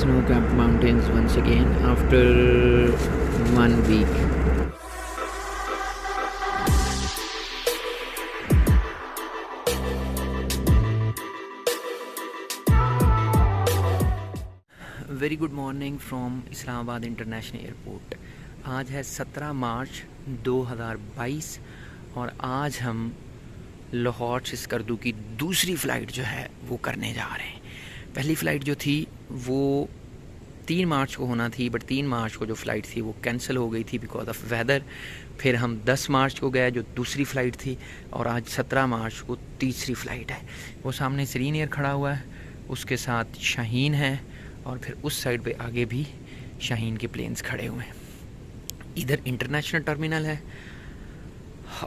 snow-capped mountains once again after 1 week. Very good morning from Islamabad international airport. आज है 17 मार्च 2022 और आज हम लाहौर से स्कर्दू की दूसरी फ़्लाइट जो है वो करने जा रहे हैं। पहली फ़्लाइट जो थी वो 3 मार्च को होना थी, बट 3 मार्च को जो फ़्लाइट थी वो कैंसिल हो गई थी बिकॉज ऑफ वेदर। फिर हम 10 मार्च को गए जो दूसरी फ़्लाइट थी, और आज 17 मार्च को तीसरी फ़्लाइट है। वो सामने सीरीन एयर खड़ा हुआ है, उसके साथ शाहीन है, और फिर उस साइड पे आगे भी शाहीन के प्लेन्स खड़े हुए हैं। इधर इंटरनेशनल टर्मिनल है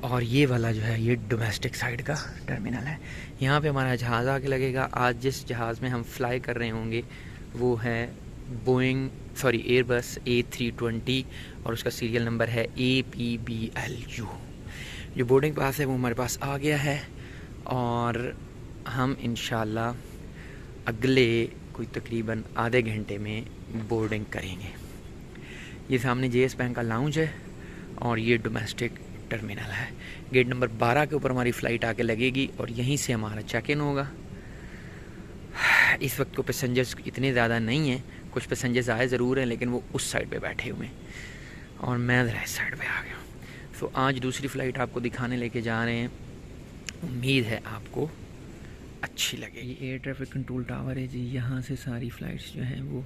और ये वाला जो है ये डोमेस्टिक साइड का टर्मिनल है। यहाँ पे हमारा जहाज़ आके लगेगा। आज जिस जहाज़ में हम फ्लाई कर रहे होंगे वो है एयरबस A320 और उसका सीरियल नंबर है APBLU। जो बोर्डिंग पास है वो हमारे पास आ गया है और हम इंशाल्लाह अगले कोई तकरीबन आधे घंटे में बोर्डिंग करेंगे। ये सामने JS बैंक का लाउंज है और ये डोमेस्टिक टर्मिनल है। गेट नंबर 12 के ऊपर हमारी फ़्लाइट आके लगेगी और यहीं से हमारा चेक इन होगा। इस वक्त को पैसेंजर्स इतने ज़्यादा नहीं हैं, कुछ पैसेंजर्स आए ज़रूर हैं लेकिन वो उस साइड पे बैठे हुए हैं और मैं ज़रा इस साइड पे आ गया हूँ। सो आज दूसरी फ़्लाइट आपको दिखाने लेके जा रहे हैं, उम्मीद है आपको अच्छी लगेगी। ये एयर ट्रैफिक कंट्रोल टावर है जी, यहाँ से सारी फ़्लाइट्स जो हैं वो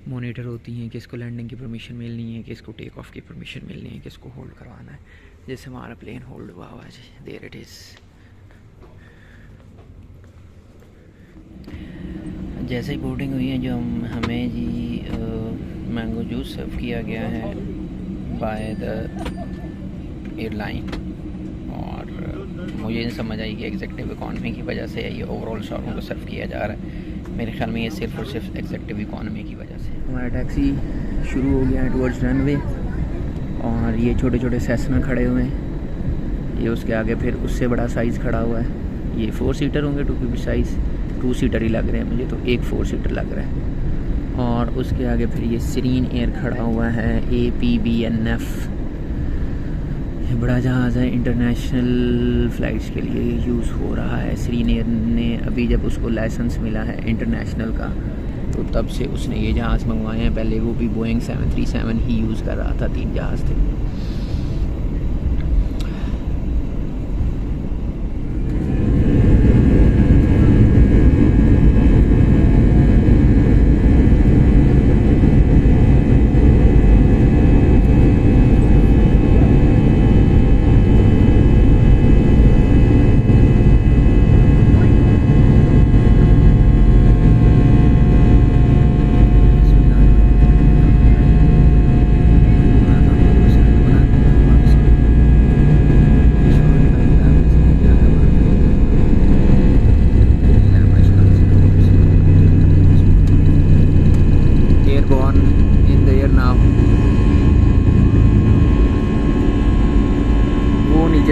मॉनिटर होती हैं, किसको लैंडिंग की परमिशन मिलनी है, किसको टेक ऑफ की परमिशन मिलनी है, किसको होल्ड करवाना है। जैसे हमारा प्लेन होल्ड हुआ है जी, देयर इट इज़। जैसे ही बोर्डिंग हुई है जो हमें जी मैंगो जूस सर्व किया गया है बाय द एयरलाइन, और मुझे नहीं समझ आई कि एग्जेक्टिव इकॉनमी की वजह से ये ओवरऑल सारों को सर्व किया जा रहा है। मेरे ख्याल में ये सिर्फ और सिर्फ एग्जेक्टिव इकॉनमी की वजह से। हमारा टैक्सी शुरू हो गया है टुवर्ड्स रनवे और ये छोटे छोटे सेस्ना खड़े हुए हैं। ये उसके आगे फिर उससे बड़ा साइज़ खड़ा हुआ है। ये 4 सीटर होंगे टू बी साइज़, 2 सीटर ही लग रहे हैं मुझे, तो एक 4 सीटर लग रहा है। और उसके आगे फिर ये सीरीन एयर खड़ा हुआ है APBNF। ये बड़ा जहाज़ है, इंटरनेशनल फ़्लाइट्स के लिए यूज़ हो रहा है। सीरीन एयर ने अभी जब उसको लाइसेंस मिला है इंटरनेशनल का तो तब से उसने ये जहाज़ मंगवाए हैं। पहले वो भी बोइंग 737 ही यूज़ कर रहा था, 3 जहाज़ थे।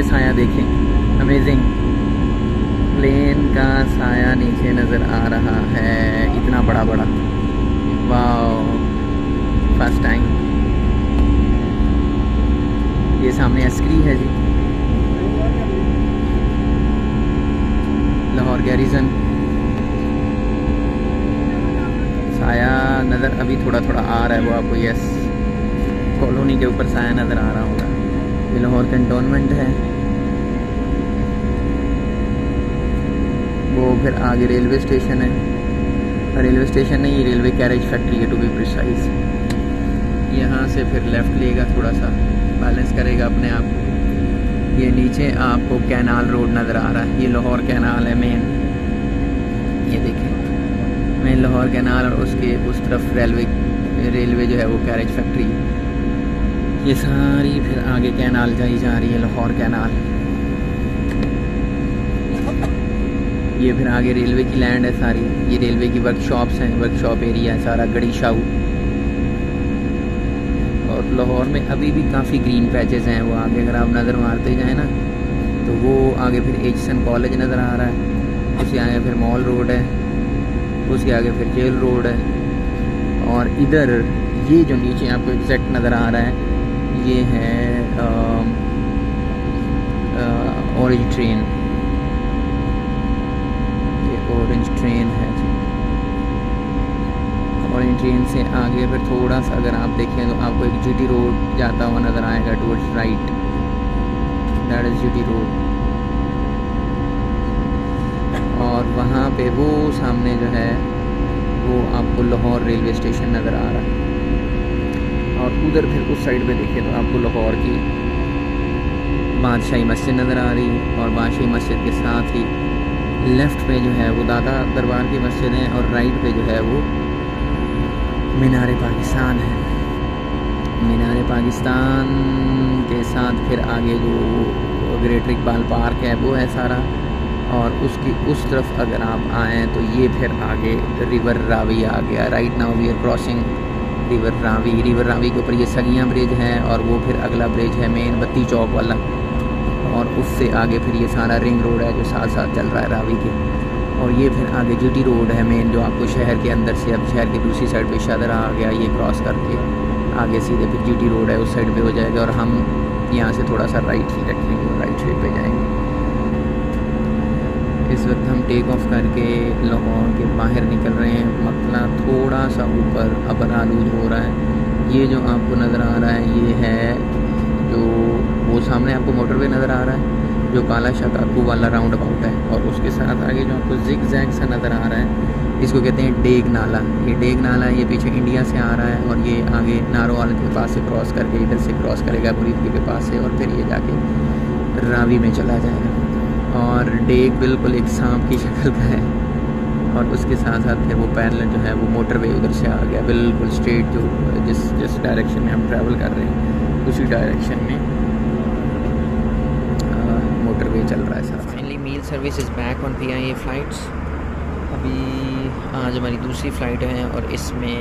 साया देखें, अमेजिंग, प्लेन का साया नीचे नज़र आ रहा है, इतना बड़ा बड़ा, वाह, फर्स्ट टाइम। ये सामने अस्करी है जी, लाहौर गैरिजन। साया नज़र अभी थोड़ा थोड़ा आ रहा है वो आपको, यस, कॉलोनी के ऊपर साया नज़र आ रहा होगा। ये लाहौर कैंटोनमेंट है, वो फिर आगे रेलवे स्टेशन है। रेलवे स्टेशन नहीं, ये रेलवे कैरेज फैक्ट्री है टू बी प्रिसाइज। यहाँ से फिर लेफ़्ट लेगा, थोड़ा सा बैलेंस करेगा अपने आप को। ये नीचे आपको कैनाल रोड नज़र आ रहा है, ये लाहौर कैनाल है मेन, ये देखें मेन लाहौर कैनाल, और उसके उस तरफ रेलवे जो है वो कैरेज फैक्ट्री। ये सारी फिर आगे कैनाल जाई जा रही है, लाहौर कैनाल। ये फिर आगे रेलवे की लैंड है सारी, ये रेलवे की वर्कशॉप्स हैं, वर्कशॉप एरिया है सारा, गड़ी शाहू। और लाहौर में अभी भी काफ़ी ग्रीन पैचेस हैं, वो आगे अगर आप नज़र मारते जाएँ ना तो वो आगे फिर एचसन कॉलेज नज़र आ रहा है, उसके आगे फिर मॉल रोड है, उसके आगे फिर जेल रोड है, और इधर ये जो नीचे आपको एग्जैक्ट नज़र आ रहा है ये है ऑरेंज ट्रेन। ये ऑरेंज ट्रेन है। ऑरेंज ट्रेन से आगे फिर थोड़ा सा अगर आप देखें तो आपको एक जीटी रोड जाता हुआ नज़र आएगा towards right, that is GT road. और वहाँ पे वो सामने जो है वो आपको लाहौर रेलवे स्टेशन नज़र आ रहा है। और उधर फिर उस साइड पे देखें तो आपको लाहौर की बादशाही मस्जिद नज़र आ रही है। और बादशाही मस्जिद के साथ ही लेफ़्ट पे जो है वो दादा दरबार की मस्जिद है और राइट पे जो है वो मीनार पाकिस्तान है। मीनार पाकिस्तान के साथ फिर आगे जो ग्रेटर इकबाल पार्क है वो है सारा। और उसकी उस तरफ अगर आप आएँ तो ये फिर आगे रिवर रावी आ गया। Right now we are crossing river Ravi. River Ravi के ऊपर ये सगियाँ ब्रिज है और वो फिर अगला ब्रिज है मेन बत्ती चौक वाला। और उससे आगे फिर ये सारा रिंग रोड है जो साथ साथ चल रहा है रावी के। और ये फिर आगे जीटी रोड है मेन जो आपको शहर के अंदर से, अब शहर की दूसरी साइड पे शादरा आ गया, ये क्रॉस करके आगे सीधे फिर जीटी रोड है उस साइड पे हो जाएगा। और हम यहाँ से थोड़ा सा राइट ही रखेंगे और राइट साइड पे जाएंगे। इस वक्त हम टेक ऑफ करके लाहौर के बाहर निकल रहे हैं। मकला थोड़ा सा ऊपर अबर आलूद हो रहा है। ये जो आपको नज़र आ रहा है ये है जो वो सामने आपको मोटरवे नज़र आ रहा है जो काला शकाकू वाला राउंड अबाउट है। और उसके साथ आगे जो आपको जिग जैग सा नज़र आ रहा है इसको कहते हैं डेग नाला। ये डेग नाला ये पीछे इंडिया से आ रहा है और ये आगे नारोवाल के पास से क्रॉस करके इधर से क्रॉस करेगा बुरीदपुर के पास से और फिर ये जाके रावी में चला जाएगा। और डेग बिल्कुल एक सांप की शक्ल का है। और उसके साथ साथ फिर वो पैरेलल जो है वो मोटरवे उधर से आ गया बिल्कुल स्ट्रेट जो जिस डायरेक्शन में हम ट्रैवल कर रहे हैं उसी डायरेक्शन में मोटरवे चल रहा है sir. Finally meal service is back on PIA flights. अभी आज हमारी दूसरी फ़्लाइट है और इसमें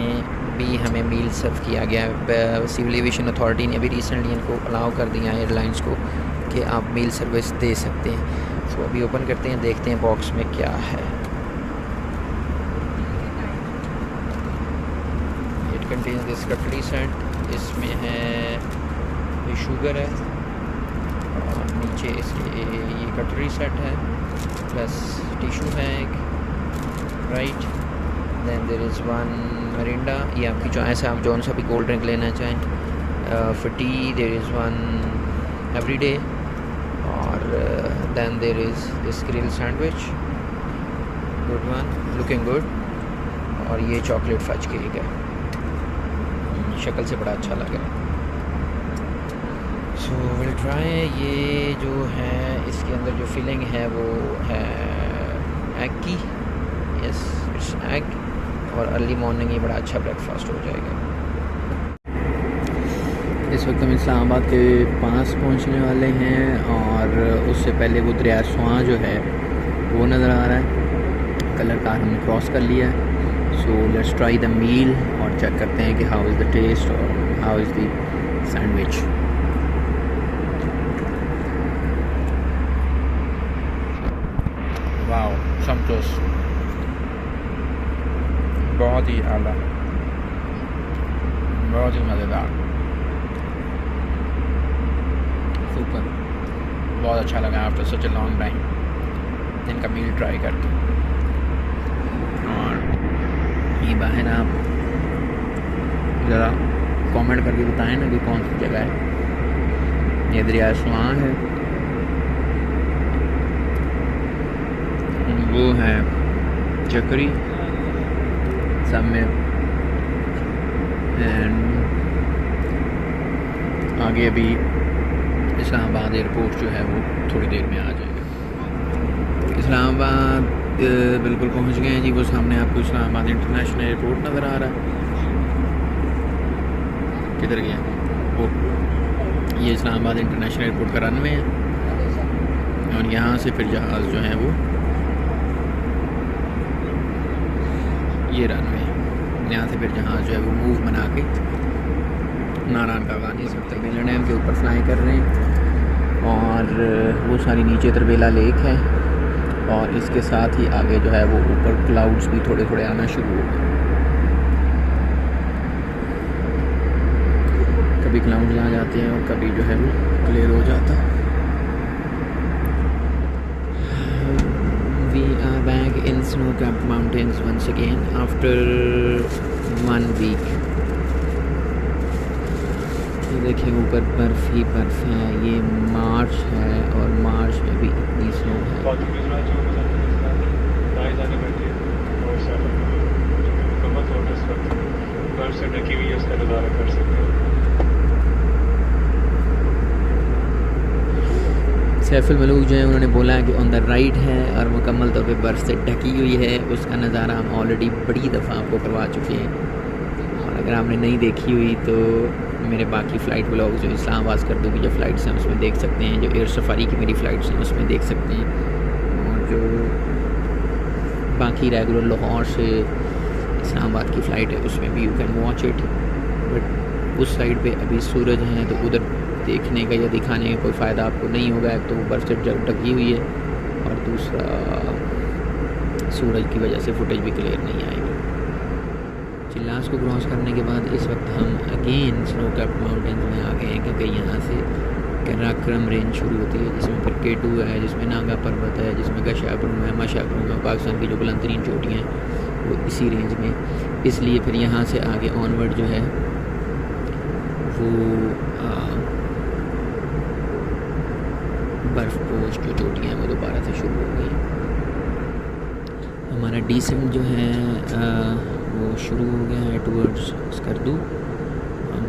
भी हमें मील सर्व किया गया है। सिविल एविएशन अथॉरिटी ने अभी रिसेंटली इनको अलाउ कर दिया है एयरलाइंस को कि आप मील सर्विस दे सकते हैं। तो अभी ओपन करते हैं, देखते हैं बॉक्स में क्या है। It contains this cutlery set. इसमें है ये शुगर है और नीचे इसके ये कटरी सेट है प्लस टिशू है एक, right. Then there is one Mirinda, ये आपकी चॉइस है, आप जौन सा भी कोल्ड ड्रिंक लेना चाहें। For tea there is one Everyday. और then there is this grill sandwich, good one, looking good। और ये चॉकलेट फज केक है, शक्ल से बड़ा अच्छा लग रहा है। So will try. ये जो है इसके अंदर जो फिलिंग है वो है एग की, यस इट्स एग। और अर्ली मॉर्निंग ये बड़ा अच्छा ब्रेकफास्ट हो जाएगा। इस वक्त हम इस्लामाबाद के पास पहुंचने वाले हैं और उससे पहले वो दरिया स्वां जो है वो नज़र आ रहा है। कलर कार हमने क्रॉस कर लिया है। So let's try the meal और चेक करते हैं कि हाउ इज़ द टेस्ट और how is the sandwich. Wow, समतोस बहुत ही आला, बहुत ही मज़ेदार, सुपर, बहुत अच्छा लगा after such a long time इनका मील ट्राई करके। और ये बाहर आप ज़रा कमेंट करके बताएं ना कि कौन सी जगह है। ये दरिया स्वां है, वो है चक्री सब में, एंड आगे अभी इस्लामाबाद एयरपोर्ट जो है वो थोड़ी देर में आ जाएगा। इस्लामाबाद बिल्कुल पहुंच गए हैं जी। वो सामने आपको इस्लामाबाद इंटरनेशनल एयरपोर्ट नज़र आ रहा है। किधर गया वो? ये इस्लामाबाद इंटरनेशनल एयरपोर्ट का रनवे है और यहाँ से फिर जहाज़ जो है वो ये रनवे है, यहाँ से फिर जहाज़ जो है वो मूव बना के नारायण कागानी से तरबेला डैम के ऊपर फ्लाई कर रहे हैं। और वो सारी नीचे तरबेला लेक है और इसके साथ ही आगे जो है वो ऊपर क्लाउड्स भी थोड़े थोड़े आना शुरू हो गए। कभी क्लाउड्स आ जाते हैं और कभी जो है वो क्लियर हो जाता है। We are back in snow capped mountains once again after 1 week. ये देखिए ऊपर बर्फ़ ही बर्फ़ है। ये मार्च है और मार्च में भी इतनी स्नो है। सैफुल मलूक जो है उन्होंने बोला कि ऑन द राइट है और मुकम्मल तौर पे बर्फ़ से ढकी हुई है। उसका नज़ारा हम ऑलरेडी बड़ी दफ़ा आपको करवा चुके हैं, और अगर आपने नहीं देखी हुई तो मेरे बाकी फ़्लाइट व्लॉग जो इस्लामाबाद स्कर्दू की जो फ़्लाइट्स हैं उसमें देख सकते हैं, जो एयर सफारी की मेरी फ़्लाइट्स हैं उसमें देख सकते हैं, और जो बाकी रेगुलर लाहौर से इस्लामाबाद की फ़्लाइट है उसमें भी you can watch it. But उस साइड पे अभी सूरज हैं तो उधर देखने का या दिखाने का कोई फ़ायदा आपको नहीं होगा। एक तो बर्फ़ से ढकी हुई है और दूसरा सूरज की वजह से फुटेज भी क्लियर नहीं आएगी। चिल्लास को क्रॉस करने के बाद इस वक्त हम अगेन स्नो कैप्ड माउंटेन्स में आ गए हैं, क्योंकि यहाँ से कराक्रम रेंज शुरू होती है, जिसमें फिर K2 है, जिसमें नागा पर्वत है, जिसमें गशाब्रूम है, मशाब्रूम है। पाकिस्तान की जो बुलंद तरीन चोटियाँ हैं वो इसी रेंज में। इसलिए फिर यहाँ से आगे ऑनवर्ड जो है वो बर्फ़ पोस्ट जो चोटियाँ हैं वो दोबारा से शुरू हो गई। हमारा डिसेंट जो है वो शुरू हो गया है टूवर्ड्स स्कर्दू। हम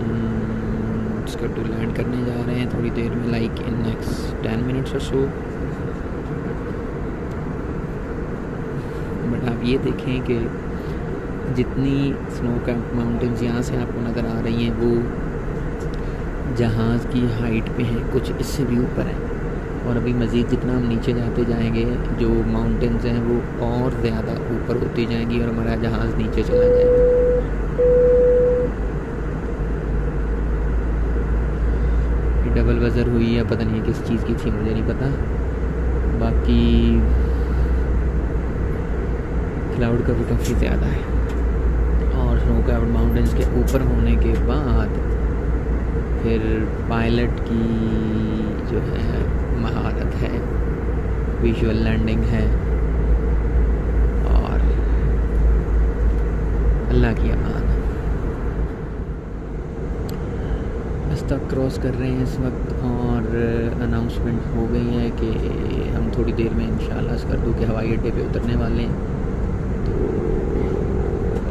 स्कर्दू लैंड करने जा रहे हैं थोड़ी देर में, लाइक इन नेक्स्ट 10 मिनट्स और सो। बट आप ये देखें कि जितनी स्नो कैप्ड माउंटेन्स यहाँ से आपको नज़र आ रही हैं वो जहाज़ की हाइट पे हैं, कुछ इससे भी ऊपर हैं। और अभी मज़ीद जितना हम नीचे जाते जाएंगे जो माउंटेन्स हैं वो और ज़्यादा ऊपर होती जाएंगी और हमारा जहाज़ नीचे चला जाएगा। ये डबल वज़र हुई है, पता नहीं किस चीज़ की थी, मुझे नहीं पता। बाकी क्लाउड का भी काफ़ी ज़्यादा है, और स्नो कैप्ड माउंटेन्स के ऊपर होने के बाद फिर पायलट की जो है महारत है, विजुअल लैंडिंग है, और अल्लाह की अमान। रास्ता क्रॉस कर रहे हैं इस वक्त, और अनाउंसमेंट हो गई है कि हम थोड़ी देर में इंशाल्लाह स्कर्दू के हवाई अड्डे पे उतरने वाले हैं। तो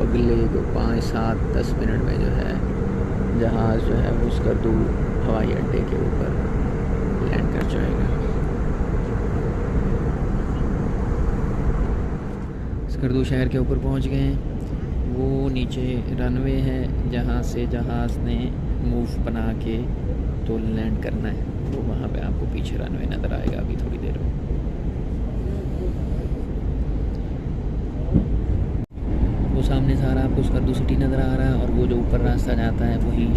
अगले 5, 7, 10 मिनट में जो है जहाज़ जो है वो स्कर्दू हवाई अड्डे के ऊपर लैंड कर जाएगा। स्कर्दू शहर के ऊपर पहुंच गए हैं। वो नीचे रनवे है जहां से जहाज़ ने मूव बना के तो लैंड करना है, तो वहां पे आपको पीछे रनवे नज़र आएगा अभी थोड़ी देर में। वो सामने सारा आपको स्कर्दू सिटी नज़र आ रहा है, और वो जो ऊपर रास्ता जाता है वही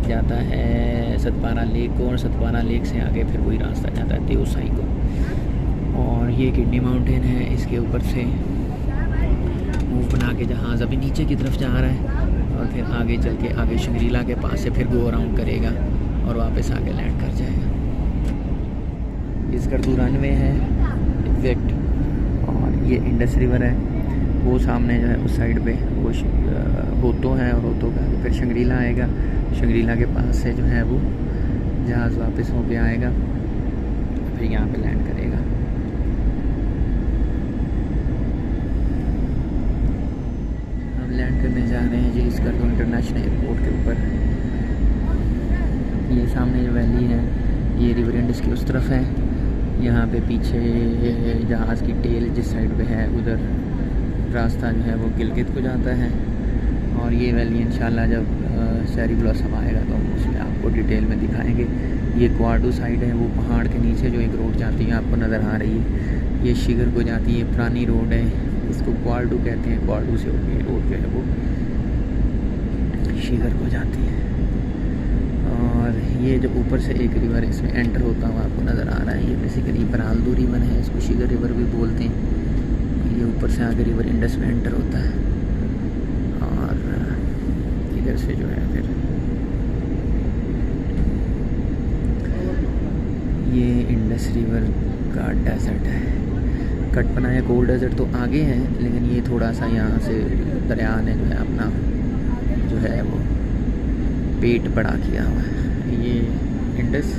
जाता है सतपारा लेक को, और सतपारा लेक से आगे फिर वही रास्ता जाता है देवसाई को। और ये किडनी माउंटेन है, इसके ऊपर से मूव बना के जहाज़ अभी नीचे की तरफ जा रहा है, और फिर आगे चल के आगे शंग्रीला के पास से फिर गो अराउंड करेगा और वापस आगे लैंड कर जाएगा। ये स्कर्दू रनवे है एग्जैक्ट, और ये इंडस रिवर है। वो सामने जो है उस साइड पे वो होतो है, और होतो का फिर शंग्रीला आएगा। शंग्रीला के पास से जो है वो जहाज़ वापस होके आएगा, फिर यहाँ पे लैंड करेगा। हम लैंड करने जा रहे हैं जी स्कर्दू इंटरनेशनल एयरपोर्ट के ऊपर। ये सामने जो वैली है ये रिवर इंडस की उस तरफ है। यहाँ पे पीछे जहाज़ की टेल जिस साइड पे है उधर रास्ता जो है वो गिलगित को जाता है। और ये वैली इंशाल्लाह जब चेरी ब्लॉसम आएगा तो हम उसमें आपको डिटेल में दिखाएंगे। ये क्वाडू साइड है, वो पहाड़ के नीचे जो एक रोड जाती है आपको नज़र आ रही है, ये शिगर को जाती है, पुरानी रोड है, इसको क्वाडू कहते हैं। क्वाडू से होती है रोड जो है वो शिगर को जाती है। और ये जो ऊपर से एक रिवर इसमें एंटर होता हुआ आपको नज़र आ रहा है, ये बेसिकली बरालदू रिवर है, इसको शिगर रिवर भी बोलते हैं। ये ऊपर से आगे रिवर इंडस में एंटर होता है, और इधर से जो है फिर रिवर का डेजर्ट है। कटपना या कोल्ड डेजर्ट तो आगे है, लेकिन ये थोड़ा सा यहाँ से दरिया ने जो है अपना जो है वो पेट बड़ा किया हुआ है। ये इंडस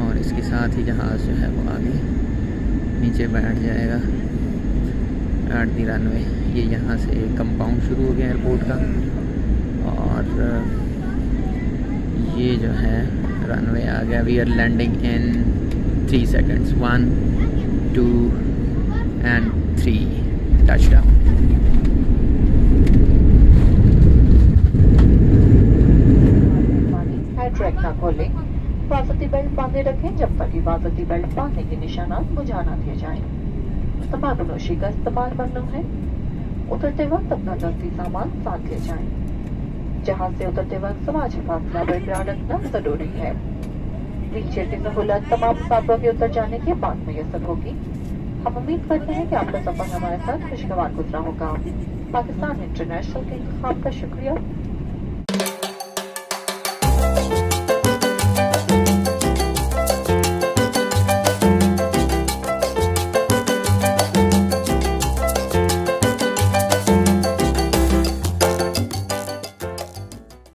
और इसके साथ ही जहाज़ जो है वो आगे नीचे बैठ जाएगा एट दी रनवे। ये यहाँ से कंपाउंड शुरू हो गया एयरपोर्ट का, और ये जो है रनवे आ गया। We are landing in 3 seconds, 1 2 and 3, touchdown। Track ना खोलें, हिफाजती बेल्ट बांधे रखें जब तक हिफाजती बेल्ट बांधने के निशानात बुझा ना दिए जाएं। तंबाकूनोशी का इस्तेमाल ममनू है। उतरते वक्त अपना दस्ती सामान साथ ले जाएं। जहाज से उतरते वक्त समाजी फासला बरकरार रखना जरूरी है। व्हीलचेयर की सहूलत तमाम मुसाफिरों के उतर जाने के बाद मैसर होगी। हम उम्मीद करते हैं कि आपका सफर हमारे साथ खुशगवार गुजरा होगा। पाकिस्तान इंटरनेशनल के इंतखाब का शुक्रिया।